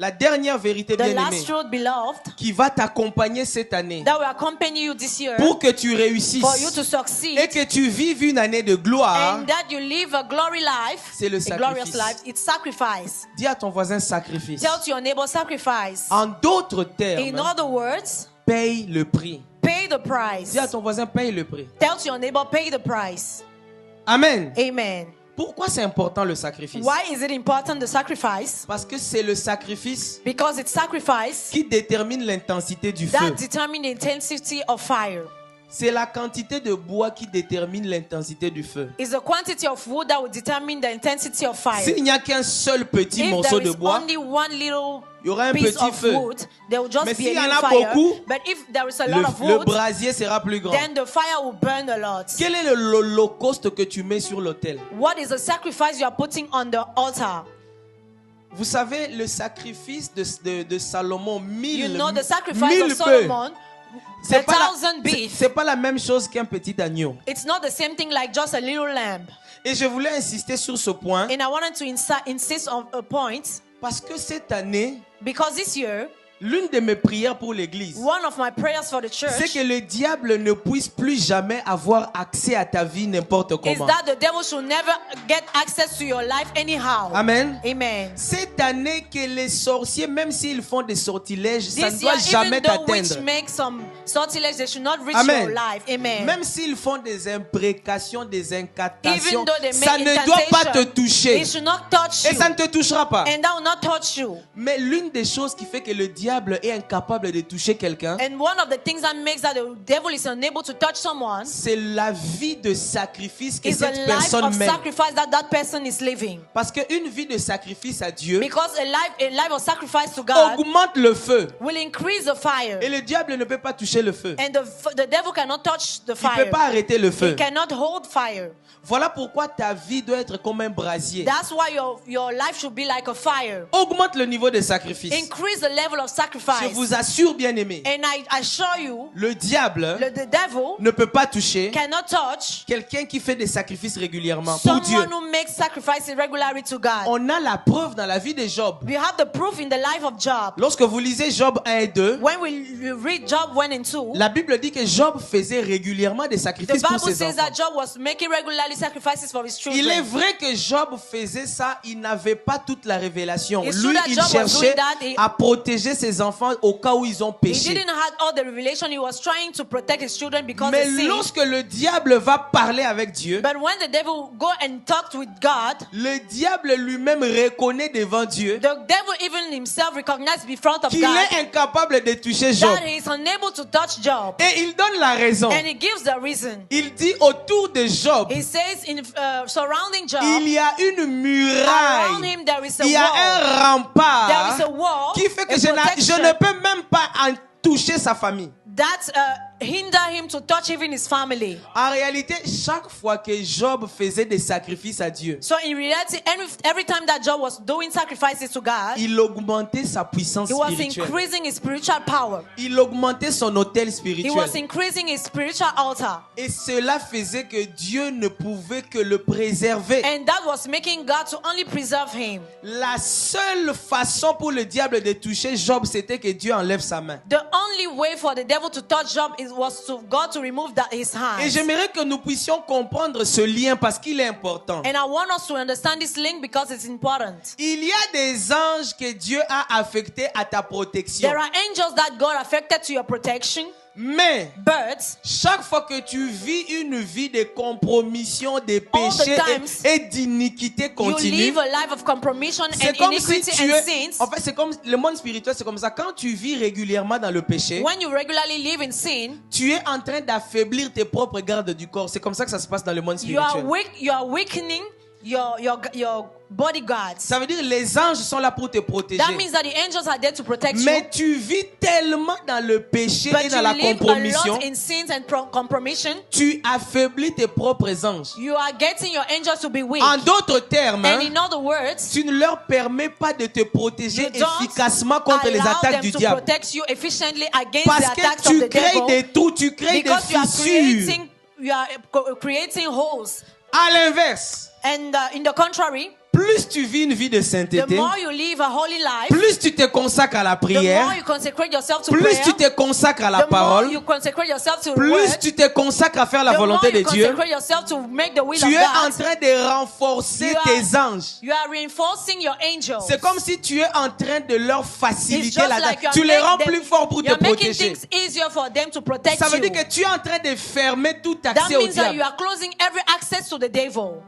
La dernière vérité the bien-aimée last truth, beloved, qui va t'accompagner cette année that will accompany you this year pour que tu réussisses for you to succeed et que tu vives une année de gloire, and that you live a glory life, c'est le a glorious sacrifice. life. It's sacrifice. Dis à ton voisin sacrifice. Tell to your neighbor sacrifice. En d'autres In termes, other words, paye le prix. pay the price. Dis à ton voisin paye le prix. Tell to your neighbor, pay the price. Amen. Amen. Pourquoi c'est important le sacrifice? Why is it important, the sacrifice? Parce que c'est le sacrifice Because it's sacrifice qui détermine l'intensité du feu. that determines the intensity of fire. C'est la quantité de bois qui détermine l'intensité du feu. It's the quantity of wood that will determine the intensity of fire. S'il n'y a qu'un seul petit If morceau there de is bois, only one little il y aura un piece petit of feu. wood, there will just Mais be s'il y a en little a fire. beaucoup, But if there is a lot of Le wood, brasier sera plus grand. then the fire will burn a lot. Quel est l'holocauste que tu mets sur l'autel? What is the sacrifice you are putting on the altar? Vous savez, le sacrifice de Salomon, You 1000 know the sacrifice bœufs. of Solomon, C'est the pas, thousand c'est- beef. c'est pas la même chose qu'un petit agneau. It's not the same thing like just a little lamb. Et je voulais insister sur ce point And I wanted to insist on a point parce que cette année, because this year, l'une de mes prières pour l'église, one of my prayers for the c'est church que le diable ne puisse plus jamais avoir accès à ta vie n'importe is comment. that the devil should never get access to your life anyhow. Amen. Amen. Cette année, que les sorciers, même s'ils font des sortilèges, ça ne This doit year, jamais even though witch t'atteindre. make some sortilege, they should not reach Amen. your life. Amen. Même s'ils font des imprécations, des incantations, Even though they ça make ne doit pas te incantation, toucher. it should not touch Et you. ça ne te touchera pas. And that will not touch you. Mais l'une des choses qui fait que le diable est incapable de toucher quelqu'un, And one of the things that makes that the devil is unable to touch someone c'est la vie de sacrifice que is the cette life personne of mène. sacrifice that that person is living. Parce qu'une vie de sacrifice à Dieu Because a life of sacrifice to God augmente le feu. will increase the fire. Et le diable ne peut pas toucher le feu. And the devil cannot touch the Il ne peut fire. pas arrêter le He feu. cannot hold fire. Voilà pourquoi ta vie doit être comme un brasier. That's why your life should be like a fire. Augmente le niveau de sacrifice. Increase the level of Je sacrifice. vous assure, bien aimé, And I assure you, le diable the devil ne peut pas toucher cannot touch quelqu'un qui fait des sacrifices régulièrement pour Dieu. someone who makes sacrifices regularly to God. On a la preuve dans la vie de Job. We have the proof in the life of Job. Lorsque vous lisez Job 1 et 2, When we read Job 1 and 2, la Bible dit que Job faisait régulièrement des the sacrifices pour Bible ses says enfants. that Job was making regularly sacrifices for his Il est children. vrai que Job faisait ça, il n'avait pas toute la révélation. It's true Lui, that il Job was cherchait doing that. He- à protéger ses enfants au cas où ils ont He péché. didn't have all the revelation. He was trying to protect his children because Mais they sinned. lorsque le diable va parler avec Dieu, But when the devil go and talked with God, le diable lui-même reconnaît devant Dieu the devil even himself recognized in front of qu'il God est incapable de toucher Job. that he is unable to touch Job. Et il donne la raison. And he gives the reason. Il dit autour de Job, He says in surrounding Job, il y a une around muraille, him there is a il y a wall. un There rempart is a wall, qui fait que a je protection ne peux même pas en toucher sa famille. that hinder him to touch even his family. En réalité, chaque fois que Job faisait des sacrifices à Dieu, So in reality, every time that Job was doing sacrifices to God, il augmentait sa puissance he was spirituelle. increasing his spiritual power. Il augmentait son autel He spirituel. was increasing his spiritual altar. Et cela faisait que Dieu ne pouvait que le préserver. And that was making God to only preserve him. La seule façon pour le diable de toucher Job, c'était que Dieu enlève sa main. The only way for the devil to touch Job was to God to remove his hands. Et j'aimerais que nous puissions comprendre ce lien parce qu'il est important. And I want us to understand this link because it's important. Il y a des anges que Dieu a affectés à ta protection. There are angels that God affected to your protection, Mais but chaque fois que tu vis une vie de compromission, de péché times, et d'iniquité you continue, live a life of compromission c'est and comme si iniquity tu and es... sins. En fait, c'est comme le monde spirituel, c'est comme ça. Quand tu vis régulièrement dans le péché, When you regularly live in sin, tu es en train d'affaiblir tes propres gardes du corps. C'est comme ça que ça se passe dans le monde spirituel. you are weakening your bodyguards. Ça veut dire les anges sont là pour te protéger. That means that the angels are there to protect you. Mais tu vis tellement dans le péché But et you dans la live a compromission, lot in sins and compromission. tu affaiblis tes propres anges. You are getting your angels to be weak. En d'autres termes, And in other words, tu ne leur permets pas de te protéger you don't efficacement contre les allow attaques them du to diable. protect you efficiently against Parce the attacks que of tu the crées devil. des trous, tu crées des Because fissures. you are creating holes. À l'inverse, And in the contrary, plus tu vis une vie de The sainteté, more you live a holy life, plus tu te consacres à la the prière, more you consecrate yourself to plus prayer, tu te consacres à la the more parole, you consecrate yourself to plus word, tu te consacres à faire la the more volonté de you Dieu, consecrate yourself to make the will tu of es en God. train de renforcer You are- tes anges. You are reinforcing your angels. C'est comme si tu es en train de leur It's faciliter just la like tâche. you Tu les rends are plus forts pour te you're making protéger. things easier for them to protect Ça veut you. dire que tu es en train de fermer tout That accès au means that you diable. are closing every access to the devil.